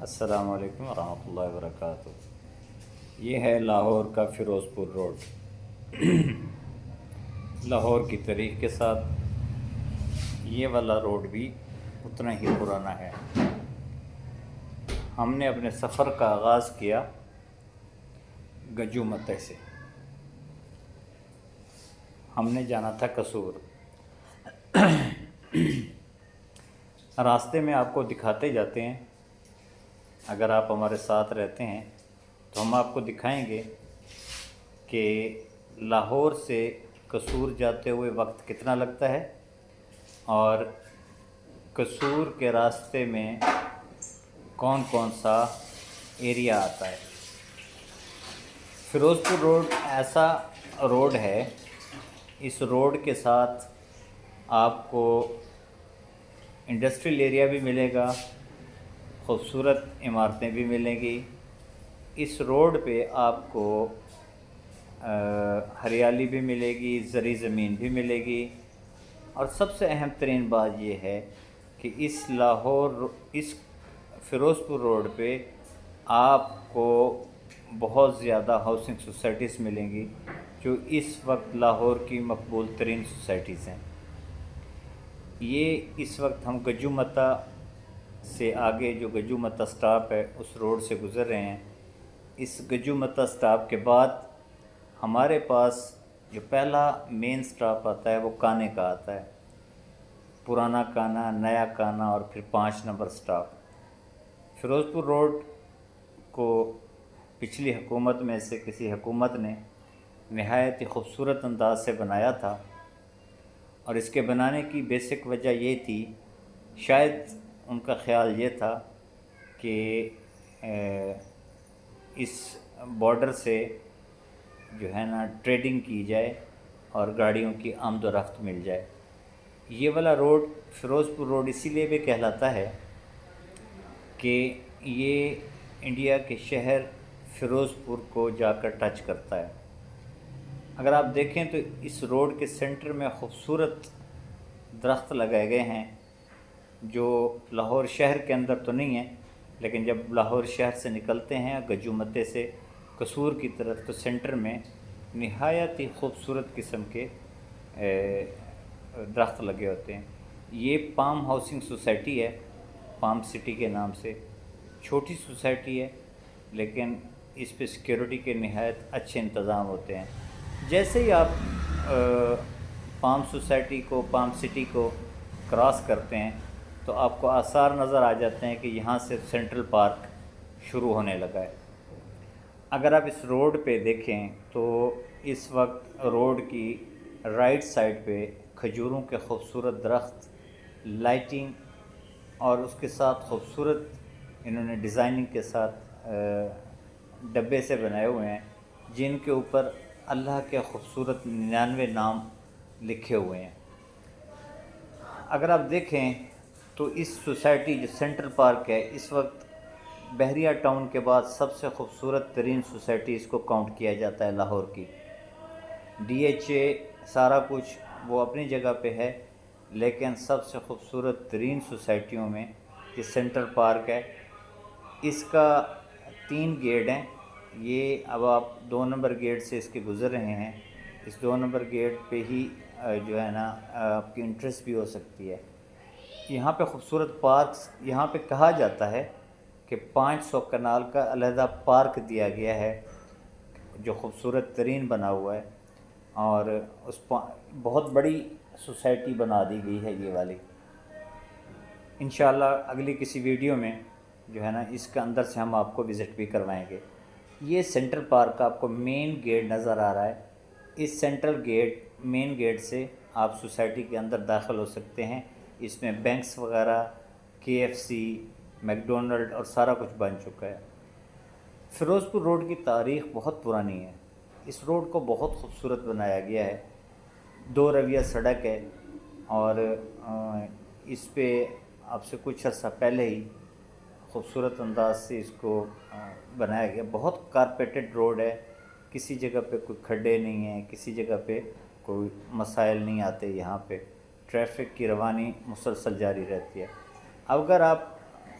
السلام علیکم ورحمۃ اللہ وبرکاتہ۔ یہ ہے لاہور کا فیروز پور روڈ۔ لاہور کی تاریخ کے ساتھ یہ والا روڈ بھی اتنا ہی پرانا ہے۔ ہم نے اپنے سفر کا آغاز کیا گجو متے سے۔ ہم نے جانا تھا قصور۔ راستے میں آپ کو دکھاتے جاتے ہیں، اگر آپ ہمارے ساتھ رہتے ہیں تو ہم آپ کو دکھائیں گے کہ لاہور سے قصور جاتے ہوئے وقت کتنا لگتا ہے اور قصور کے راستے میں کون کون سا ایریا آتا ہے۔ فیروز پور روڈ ایسا روڈ ہے، اس روڈ کے ساتھ آپ کو انڈسٹریل ایریا بھی ملے گا، خوبصورت عمارتیں بھی ملیں گی۔ اس روڈ پہ آپ کو ہریالی بھی ملے گی، زرعی زمین بھی ملے گی، اور سب سے اہم ترین بات یہ ہے کہ اس فیروز پور روڈ پہ آپ کو بہت زیادہ ہاؤسنگ سوسائٹیز ملیں گی جو اس وقت لاہور کی مقبول ترین سوسائٹیز ہیں۔ یہ اس وقت ہم گجو متا سے آگے جو گجو متا سٹاپ ہے اس روڈ سے گزر رہے ہیں۔ اس گجو متا سٹاپ کے بعد ہمارے پاس جو پہلا مین سٹاپ آتا ہے وہ کانے کا آتا ہے، پرانا کانا، نیا کانا، اور پھر 5 نمبر سٹاپ۔ فیروز پور روڈ کو پچھلی حکومت میں سے کسی حکومت نے نہایت ہی خوبصورت انداز سے بنایا تھا، اور اس کے بنانے کی بیسک وجہ یہ تھی، شاید ان کا خیال یہ تھا کہ اس بارڈر سے جو ہے نا ٹریڈنگ کی جائے اور گاڑیوں کی آمد و رفت مل جائے۔ یہ والا روڈ فیروز پور روڈ اسی لیے بھی کہلاتا ہے کہ یہ انڈیا کے شہر فیروز پور کو جا کر ٹچ کرتا ہے۔ اگر آپ دیکھیں تو اس روڈ کے سینٹر میں خوبصورت درخت لگائے گئے ہیں جو لاہور شہر کے اندر تو نہیں ہیں، لیکن جب لاہور شہر سے نکلتے ہیں گجو متے سے قصور کی طرف تو سینٹر میں نہایت ہی خوبصورت قسم کے درخت لگے ہوتے ہیں۔ یہ پام ہاؤسنگ سوسائٹی ہے، پام سٹی کے نام سے، چھوٹی سوسائٹی ہے لیکن اس پہ سیکیورٹی کے نہایت اچھے انتظام ہوتے ہیں۔ جیسے ہی آپ پام سوسائٹی کو، پام سٹی کو کراس کرتے ہیں تو آپ کو آثار نظر آ جاتے ہیں کہ یہاں سے سینٹرل پارک شروع ہونے لگا ہے۔ اگر آپ اس روڈ پہ دیکھیں تو اس وقت روڈ کی رائٹ سائڈ پہ کھجوروں کے خوبصورت درخت، لائٹنگ، اور اس کے ساتھ خوبصورت انہوں نے ڈیزائننگ کے ساتھ ڈبے سے بنائے ہوئے ہیں جن کے اوپر اللہ کے خوبصورت 99 نام لکھے ہوئے ہیں۔ اگر آپ دیکھیں تو اس سوسائٹی جو سینٹرل پارک ہے اس وقت بحریہ ٹاؤن کے بعد سب سے خوبصورت ترین سوسائٹی اس کو کاؤنٹ کیا جاتا ہے لاہور کی۔ ڈی ایچ اے سارا کچھ وہ اپنی جگہ پہ ہے، لیکن سب سے خوبصورت ترین سوسائٹیوں میں یہ سینٹرل پارک ہے۔ اس کا 3 گیٹ ہیں۔ یہ اب آپ 2 نمبر گیٹ سے اس کے گزر رہے ہیں، اس 2 نمبر گیٹ پہ ہی جو ہے نا آپ کی انٹرسٹ بھی ہو سکتی ہے۔ یہاں پہ خوبصورت پارکس، یہاں پہ کہا جاتا ہے کہ 500 کنال کا علیحدہ پارک دیا گیا ہے جو خوبصورت ترین بنا ہوا ہے، اور اس بہت بڑی سوسائٹی بنا دی گئی ہے یہ والی۔ انشاءاللہ اگلی کسی ویڈیو میں جو ہے نا اس کے اندر سے ہم آپ کو وزٹ بھی کروائیں گے۔ یہ سینٹرل پارک کا آپ کو مین گیٹ نظر آ رہا ہے۔ اس سینٹرل گیٹ، مین گیٹ سے آپ سوسائٹی کے اندر داخل ہو سکتے ہیں۔ اس میں بینکس وغیرہ، KFC، میکڈونلڈ اور سارا کچھ بن چکا ہے۔ فیروز پور روڈ کی تاریخ بہت پرانی ہے۔ اس روڈ کو بہت خوبصورت بنایا گیا ہے۔ 2 رویہ سڑک ہے، اور اس پہ اب سے کچھ عرصہ پہلے ہی خوبصورت انداز سے اس کو بنایا گیا۔ بہت کارپیٹڈ روڈ ہے، کسی جگہ پہ کوئی کھڈے نہیں ہیں، کسی جگہ پہ کوئی مسائل نہیں آتے۔ یہاں پہ ٹریفک کی روانی مسلسل جاری رہتی ہے۔ اگر آپ